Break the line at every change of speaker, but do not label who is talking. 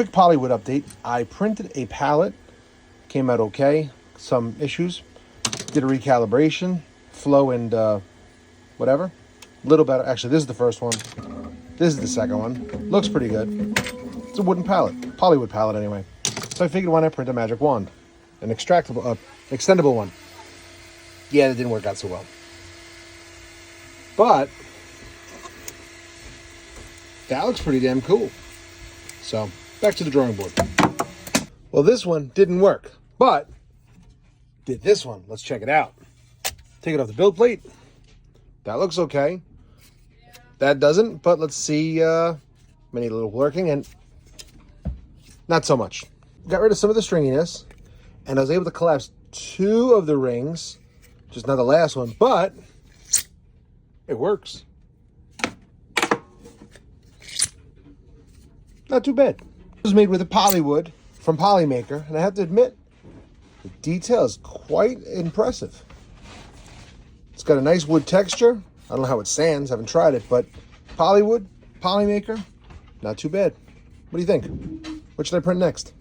quick PolyWood update. I printed a palette, came out okay. Some issues. Did a recalibration, flow and whatever. A little better. Actually, this is the first one. This is the second one. Looks pretty good. It's a wooden palette, PolyWood palette anyway. So I figured, why not print a magic wand, an extractable, extendable one. Yeah, that didn't work out so well. But that looks pretty damn cool. So back to the drawing board. Well, this one didn't work, but did this one. Let's check it out. Take it off the build plate. That looks okay. That doesn't, but let's see. Many little working and not so much. Got rid of some of the stringiness, and I was able to collapse 2 of the rings, just not the last one, but it works. Not too bad. It was made with a PolyWood from Polymaker, and I have to admit, the detail is quite impressive. It's got a nice wood texture. I don't know how it sands, haven't tried it, but PolyWood, Polymaker, not too bad. What do you think? What should I print next?